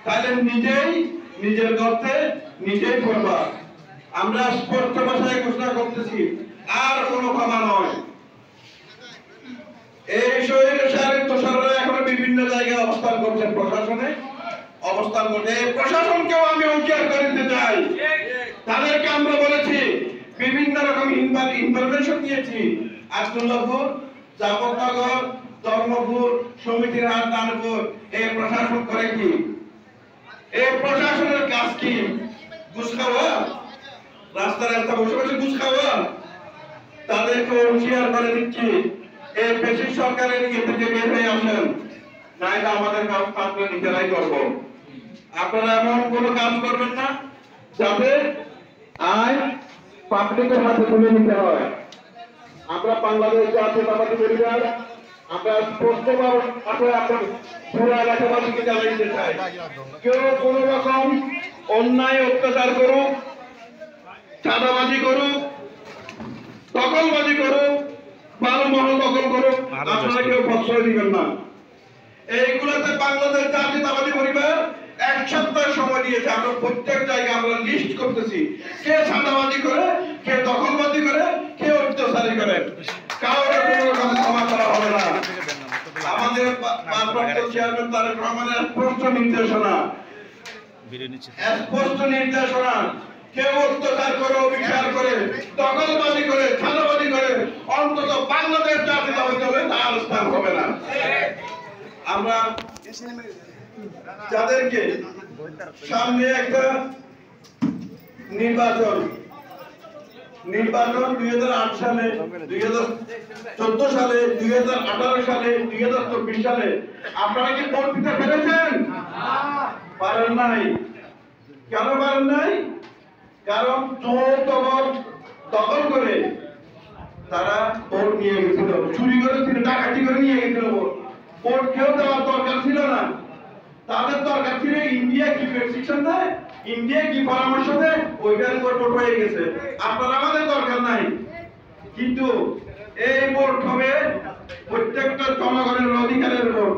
তাহলে নিজেই নিজের গর্তে নিজেই করবা। আমরা স্পষ্ট ভাষায় ঘোষণা করতেছি, আর কোনো ক্ষমা নয়। এই স্বৈরাচারের দোসররা এখন বিভিন্ন জায়গায় অবস্থান করছেন, প্রশাসনে অবস্থান করছে। এই প্রশাসনকেও আমি উদ্ধার করে দিতে চাই। তাদেরকে আমরা বলেছি, বিভিন্ন রকম ইনফরমেশন দিয়েছি। আব্দুল্লাহপুর, জাফরনগর, ধর্মপুর, সমিতির হাট, নানপুর, এই প্রশাসন করে কি? এই প্রশাসনের কাজ কি? ঘুষ খাওয়া, রাস্তা রাস্তা বসে বসে ঘুষ খাওয়া। তাদেরকে হুঁশিয়ার করে দিচ্ছি, এই বেশি সরকারের ইয়ে থেকে বের হয়ে আসেন, নাইলে আমাদের কাজ আমরা নিজেরাই করবো। আপনারা এমন কোনো কাজ করবেন না যাতে আইন পাবলিকের হাতে তুলে নিতে হয়। আমরা বাংলাদেশ জাতীয়তাবাদী পরিবার, আমরা স্পষ্টভাবে আপনার পুরো এলাকাবাসীকে জানিয়ে দিতে চাই, কেউ কোনো রকম অন্যায় অত্যাচার করুক, চাঁদাবাজি করুক, দখলবাজি করুক, ভালো মহল দখল করুক, আপনারা কেউ প্রশ্রয় দিবেন না। এইগুলোতে বাংলাদেশ জাতীয়তাবাদী পরিবার 1 সপ্তাহ সময় দিয়েছে। আমরা প্রত্যেক জায়গায় আমরা লিস্ট করতেছি, কে চাঁদাবাজি করে, কে দখলবাজি করে, কে অত্যাচারী করে। কাউকে কোনো রকম ক্ষমা করা হবে না। আমাদের ভারপ্রাপ্ত চেয়ারম্যান তারেক রহমানের স্পষ্ট নির্দেশনা, কেউ অত্যাচার করে, অবিচার করে, দখলবাজি করে, চাঁদাবাজি করে, অন্তত বাংলাদেশ জাতীয়তাবাদী দলে তার স্থান হবে না। আমরা যাদেরকে সামনে একটা নির্বাচন 2008 সালে, 2014 সালে, 2018 সালে, 2024 সালে আপনারা কি ভোট দিতে পেরেছেন? পারেন নাই। কেন পারেন নাই? কারণ চোর দখল করে তারা ভোট নিয়ে গেছিল, চুরি করে, ডাকাতি করে নিয়ে গেছিল। ভোট কেউ দেওয়ার দরকার ছিল না। তাদের দরকার ছিল ইন্ডিয়া কি প্রেসক্রিপশন দেয়, ইন্ডিয়া কি পরামর্শ দেয়, ওইটার উপর ভোট হয়ে গেছে। আপনার আমাদের দরকার নাই। কিন্তু এই ভোট হবে প্রত্যেকটা জনগণের অধিকারের ভোট।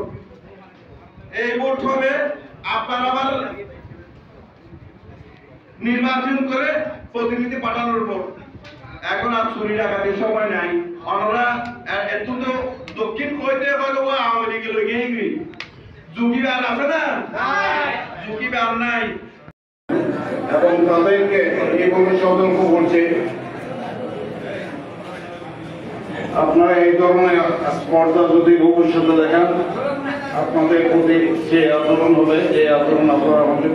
এই ভোট হবে আপনার আমার নির্বাচন করে প্রতিনিধি পাঠানোর ভোট। এখন আর চুরি ডাকাতির সময় নাই। আমরা এত তো দক্ষিণ কইতে হয়তো আওয়ামী লীগের লইয়ে গেই ঝুঁকিবার আছে না, ঝুঁকিবার নাই। এবং তাদেরকে এইভাবে সতর্ক করছে, আপনারা এই ধরনের স্পর্ধা যদি ভবিষ্যতে দেখেন, আপনাদের প্রতি যে আন্দোলন হবে, যে আন্দোলন আপনারা আমাদের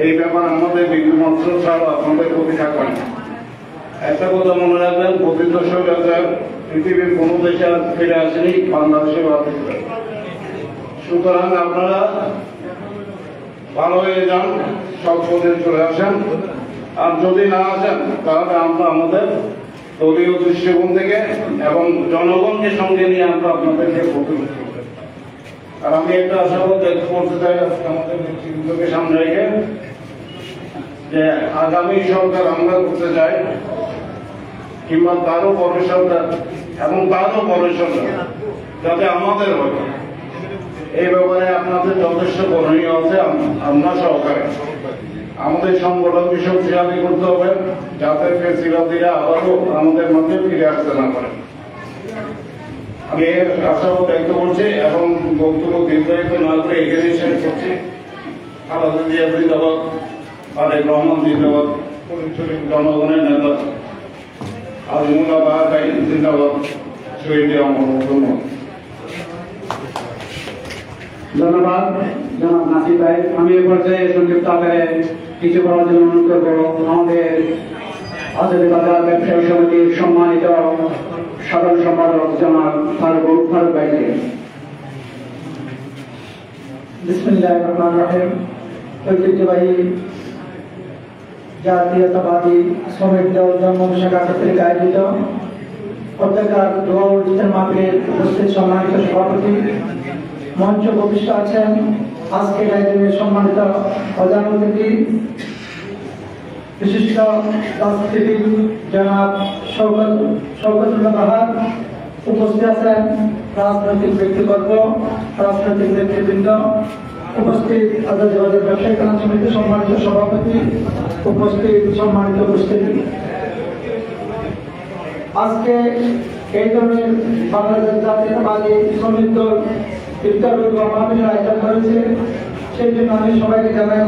এই ব্যাপারে আমাদের বিন্দুমাত্র ছাড়া আপনাদের প্রতি থাকবে না। একটা কথা মনে রাখবেন, পতিত স্বৈরাচার পৃথিবীর কোনো দেশে ফিরে আসেনি, বাংলাদেশে বাতিল। সুতরাং আপনারা ভালো হয়ে যান, সব পথে চলে আসেন। আর যদি না আসেন তাহলে আমরা আমাদের দলীয় দৃষ্টিকোণ থেকে এবং জনগণকে সঙ্গে নিয়ে আমরা আপনাদেরকে প্রতিরোধ করব। আর আমি একটা আশাবাদ ব্যক্ত করতে চাই আমাদের নেতৃত্বকে সামনে রেখে, যে আগামী সরকার আমরা করতে চাই, কিংবা তারও পরের সরকার এবং তারও পরের সরকার যাতে আমাদের হয়, এই ব্যাপারে আপনাদের যথেষ্ট করণীয় আছে। আমরা সহকারে আমাদের সংগঠনকে শক্তিশালী করতে হবে, যাতে ফেসিবাদীরা আবারও আমাদের মধ্যে ফিরে আসতে না পারে। আমি এর আশাবাদ ব্যক্ত করছি এবং বক্তব্য দীর্ঘায়িত না করে এখানে শেষ করছি। খালেদা জিয়া জিন্দাবাদ, তারেক রহমান জিন্দাবাদ, জনগণের নেতা আজিমুল্লাহ বাহার জিন্দাবাদ, শহীদ আমার ধন্যবাদ জনাব নাসির ভাই। আমি এ পর্যায়ে সংক্ষিপ্ত আকারে কিছু করার জন্য অনুরোধ করবো আমাদের আজাদী বাজার ব্যবসায়ী সমিতির সম্মানিত সাধারণ সম্পাদক জনাব ফারুক ভাইকে। বিসমিল্লাহির রহমানির রহিম। ঐতিহ্যবাহী জাতীয়তাবাদী শ্রমিক দল জন্ম শাখা কর্তৃক আয়োজিত পতাকা দোয়া অনুষ্ঠান মাহফিলের উপস্থিত সম্মানিত সভাপতি, মঞ্চ উপবিষ্ট আছেন আজকের আয়োজনের সম্মানিত প্রধান অতিথি, বিশিষ্ট রাজনীতিবিদ জনাব শওকতুল্লাহ বাহার, উপস্থিত আছেন রাজনৈতিক ব্যক্তিবর্গ, রাজনৈতিক নেতৃবৃন্দ, উপস্থিত আজাদ বাজার ব্যবসায়ী কল্যাণ সমিতির সম্মানিত সভাপতি, উপস্থিত সম্মানিত উপস্থিতি, আজকে এই ধরনের বাংলাদেশ জাতীয়তাবাদী শ্রমিক দল ইফতার মাহফিলের আয়োজন করেছে। সেই জন্য আমি সবাইকে জানাই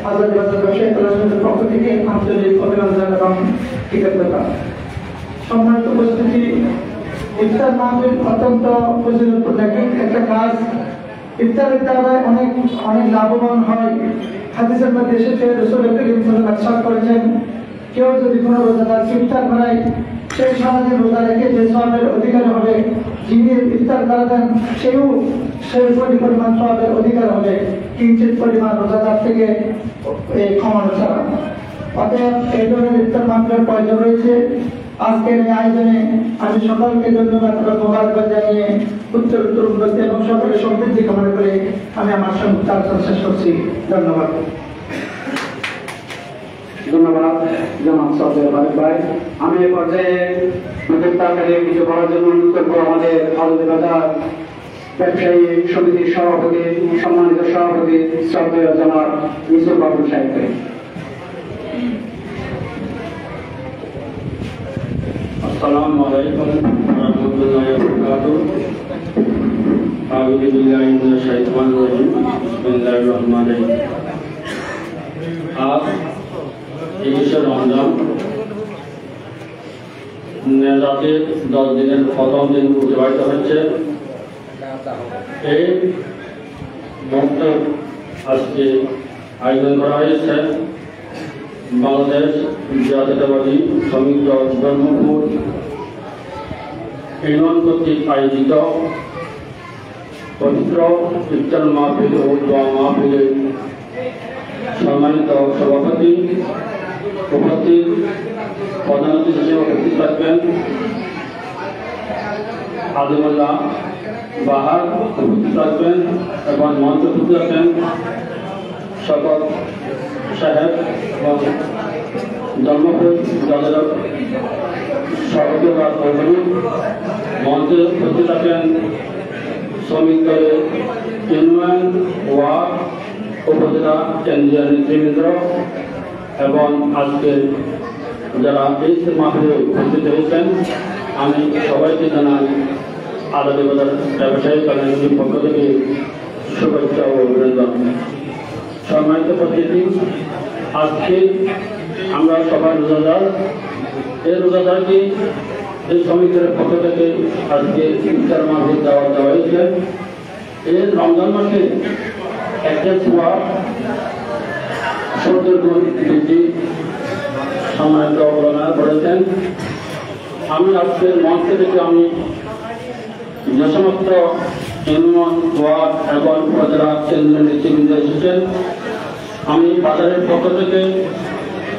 আজাদ বাজার ব্যবসায়ী কল্যাণ সমিতির পক্ষ থেকে আন্তরিক অভিনন্দন এবং কৃতজ্ঞতা। সম্মানিত উপস্থিতি, ইফতার মাহফিল অত্যন্ত ফজিলতপূর্ণ একটা কাজ। ইফতারের দ্বারা অনেক লাভবান হয়। হাদিসের মধ্যে এসেছে, রাসূল করিম সাল্লাল্লাহু আলাইহি ওয়াসাল্লাম করেছেন, কেউ যদি কোনো রোজাদার ইফতার করায়, সেই সারাদিন রোজা রেখে যে সওয়াবের অধিকার হবে, যিনি ইফতার করাবেন সেও সেই পরিমাণ সওয়াবের অধিকার হবে, কিঞ্চিত পরিমাণ রোজাদার থেকে কমানো ছাড়া। অতএব এই ধরনের ইফতার মাহফিলের প্রয়োজন রয়েছে। আজকের এই আয়োজনে আমি সকলকে ধন্যবাদ এবং মোবারকবাদ জানিয়ে উত্তর উন্নতি এবং সকলের সমৃদ্ধি কামনা করে আমি আমার সংক্ষিপ্ত আলোচনা শেষ করছি। ধন্যবাদ। ধন্যবাদ জনাব সরদার ভাই। আমি এই পর্যায়ে তাড়াতাড়ি কিছু বলার জন্য অনুরোধ করবো আমাদের আজাদ বাজার ব্যবসায়ী সমিতির সভাপতি, সম্মানিত সভাপতি শ্রদ্ধেয় জনাব ইউসুফ বাবুল সাহেবকে। আসসালামু আলাইকুম ওয়া রাহমাতুল্লাহি ওয়া বারাকাতুহু। আউযু বিল্লাহি মিনাশ শাইতানির রাজিম। বিসমিল্লাহির রহমানির রহিম। আজ 21 রমজান, নেজাতের 10 দিনের প্রথম দিন অতিবাহিত হচ্ছে। এই মুহূর্তে আজকে আয়োজন করা হয়েছে বাংলাদেশ জাতীয়তাবাদী শ্রমিক দল ব্রহ্মপুর ইউনিয়ন কর্তৃক আয়োজিত পবিত্র ইফতার মাহফিল ও দোয়া মাহফিলের সম্মানিত সভাপতি, উপস্থিত প্রধান অতিথি হিসেবে উপস্থিত থাকবেন আদিমুল্লাহ বাহার, উপস্থিত থাকবেন এবং মঞ্চে উপস্থিত থাকবেন সকল সাহেব এবং জন্মপুর দলের সভাপতি বা কর্মী, মঞ্চে উপস্থিত থাকেন শ্রমিক দলের ইউনিয়ন ওয়ার্ড উপজেলা কেন্দ্রীয় নেতৃবৃন্দ এবং আজকের যারা এই মাহফিলে উপস্থিত হয়েছেন, আমি সবাইকে জানাই আজাদ বাজার ব্যবসায়ী কল্যাণ সমিতির পক্ষ থেকে শুভেচ্ছা ও অভিনন্দন। সম্মানিত উপস্থিতি, আজকে আমরা সবাই রোজাদার। এই রোজাদারকে এই শ্রমিকদের পক্ষ থেকে আজকে ইফতার মাহফিল দেওয়া হয়েছে। এই রমজান মাসে একটা ছোঁয়া 70 গুণ বৃদ্ধি সম্মানিত অবদান করেছেন। আমি আজকের মঞ্চ থেকে আমি যে সমস্ত ইউনিয়ন ওয়ার্ড এবং উপজেলা কেন্দ্রীয় নেতৃবৃন্দ এসেছেন, আমি বাজারের পক্ষ থেকে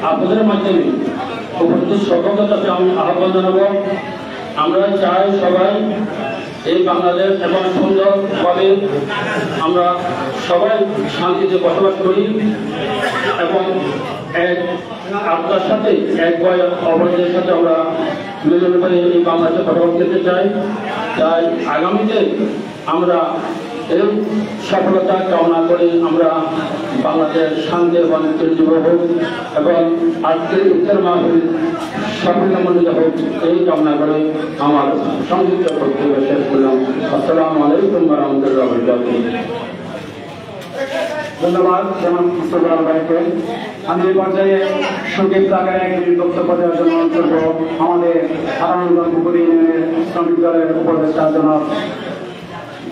আপনাদের মাধ্যমে উপস্থিত সকলের কাছে আমি আহ্বান জানাবো, আমরা চাই সবাই এই বাংলাদেশ এবং সুন্দরভাবে আমরা সবাই শান্তিতে বসবাস করি এবং এক আপনার সাথে এক ভয় অপরাধের সাথে আমরা মিলন করে এই বাংলাদেশে বসবাস করতে চাই। তাই আগামীতে আমরা এই সফলতা কামনা করে আমরা বাংলাদেশ শান্তি এবং তৈরি হোক এবং আজকের ইফতার মাহফিল সাফল্যমণ্ডিত হোক, এই কামনা করে আমার সংক্ষিপ্ত বক্তব্য শেষ করলাম। আসসালামু আলাইকুম ওয়া রাহমাতুল্লাহি ওয়া বারাকাতুহু। ধন্যবাদ জনাব ইসলাম ভাইকে। আমি এই পর্যায়ে সংক্ষিপ্ত আকারে এক মিনিট বক্তব্য দেওয়ার জন্য অনুরোধ করবো আমাদের আরামগঞ্জ উপর ইউনিয়নের শ্রমিক দলের উপদেষ্টা জনাব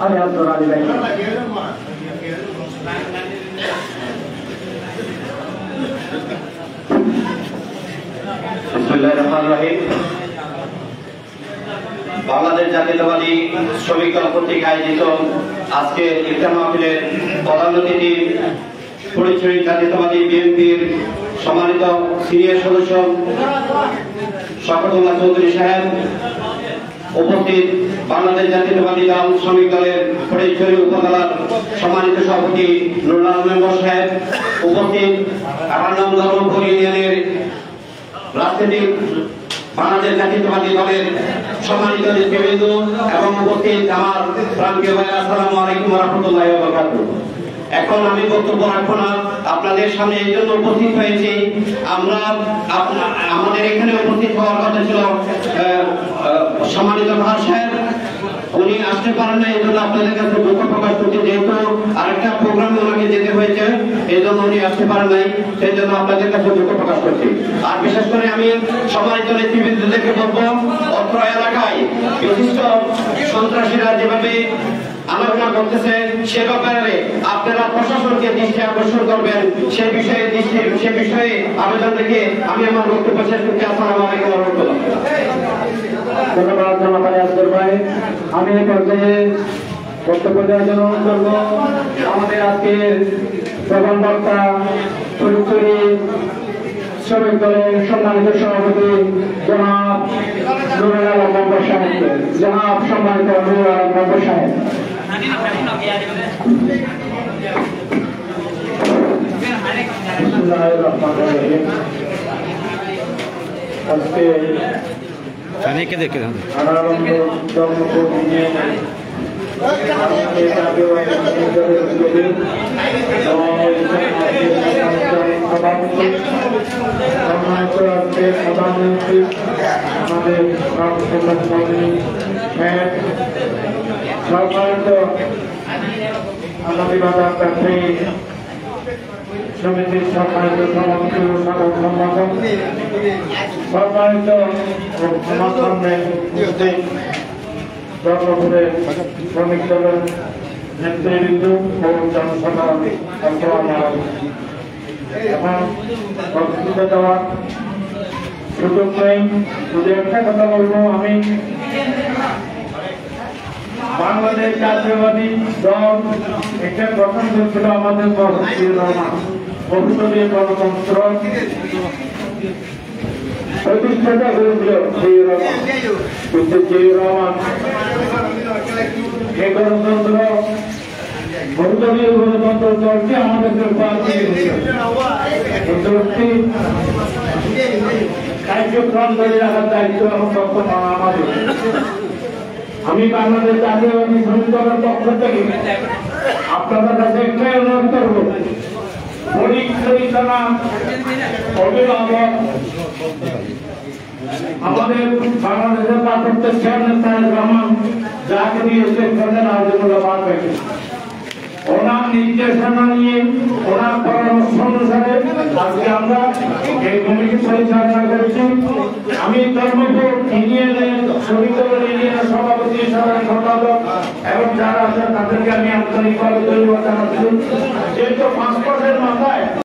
আলী আব্দুল আলী ভাই। বিসমিল্লাহির রহমানির রহিম। বাংলাদেশ জাতীয়তাবাদী শ্রমিক দল কর্তৃক আয়োজিত আজকে ইফতার মাহফিলের প্রধান অতিথি পরিচয়ী জাতীয়তাবাদী বিএনপির সম্মানিত সিনিয়র সদস্য শওকতুল্লাহ চৌধুরী সাহেব, উপস্থিত বাংলাদেশ জাতীয়তাবাদী দল শ্রমিক দলের পরিচয়ী উপজেলার সম্মানিত সভাপতি নুরুল আলম মেম্বার সাহেব, উপস্থিত 58 নং ধর্মপুর ইউনিয়নের রাজনীতিক বাংলাদেশ জাতীয়তাবাদী দলের সম্মানিত নেতৃবৃন্দ এবং উপস্থিত আমার প্রাণপ্রিয় ভাই, আসসালামু আলাইকুম ওয়া রাহমাতুল্লাহি ওয়া বারাকাতুহু। এখন আমি বক্তব্য রাখবো না, আপনাদের সামনে এই জন্য উপস্থিত হয়েছি। আমরা আমাদের এখানে উপস্থিত হওয়ার কথা ছিল সম্মানিত ভার সাহেব, উনি আসতে পারেন না, এই জন্য আপনাদের কাছে দুঃখ প্রকাশ করছি। যেহেতু আরেকটা প্রোগ্রামে ওনাকে যেতে হয়েছে, এই জন্য উনি আসতে পারেন নাই, সেই জন্য আপনাদের কাছে দুঃখ প্রকাশ করছি। আর বিশেষ করে আমি সম্মানিত নেতৃবৃন্দদেরকে বলবো, অত্র এলাকায় বিশিষ্ট সন্ত্রাসীরা যেভাবে আলোচনা করতেছে সে ব্যাপারে আপনারা প্রশাসনকে দৃষ্টি আকর্ষণ করবেন, সে বিষয়ে আবেদন রেখে আমি আমার বক্তব্য শেষ করতে আসসালামু আলাইকুম ওয়া রাহমাতুল্লাহ। ধন্যবাদ জনাব আলী আসগর ভাই। আমি এই পর্যায়ে বক্তব্য দেওয়ার জন্য অনুরোধ করব আমাদের আজকের প্রধান বক্তা ফরিদপুরি শ্রমিক দলের সম্মানিত সভাপতি জনাব নুরুল আলম মেম্বার সাহেবকে। জনাব সম্মানিত নুরুল আলম মেম্বার সাহেব। আজকে প্রধানমন্ত্রী আমাদের সম্মানিত আগামী বাজার প্রার্থী সমিতির সম্মানিত সভাপতি ও সাধারণ সম্পাদক, সম্মানিত আমার সামনে ধর্মপুরের শ্রমিক দলের নেতৃবৃন্দ ও জনসাধারণ, এখন বক্তব্য দেওয়ার সুযোগ নেই। শুধু একটা কথা বলবো, আমি বাংলাদেশ জাতীয়বাদী দল একটা গঠন করেছিল আমাদের বহুদলীয় গণতন্ত্র প্রতিষ্ঠাতা হয়েছিল জিয়াউর রহমান। এই গণতন্ত্র বহুদলীয় গণতন্ত্র দলটি আমাদেরকে উপহার দিয়েছিল। কার্যক্রম ধরে রাখার দায়িত্ব এবং বর্তমান আমাদের। আমি বাংলাদেশ জাতীয়বাদী শ্রমিক দলের পক্ষ থেকে আপনাদের কাছে একটাই অনুরোধ করব, পরিচালনা অভিভাবক আমাদের বাংলাদেশের ভারপ্রাপ্ত চেয়ারম্যান তারেক রহমান যাকে দিয়েছে ওনার নির্দেশনা নিয়ে, ওনার পরামর্শ অনুসারে আজকে আমরা এই কমিটি পরিচালনা করেছি। আমি ধর্মপুর ইউনিয়নের শ্রমিক দলের ইউনিয়নের সভাপতি, সাধারণ সম্পাদক এবং যারা আছেন তাদেরকে আমি আন্তরিকভাবে ধন্যবাদ জানাচ্ছি।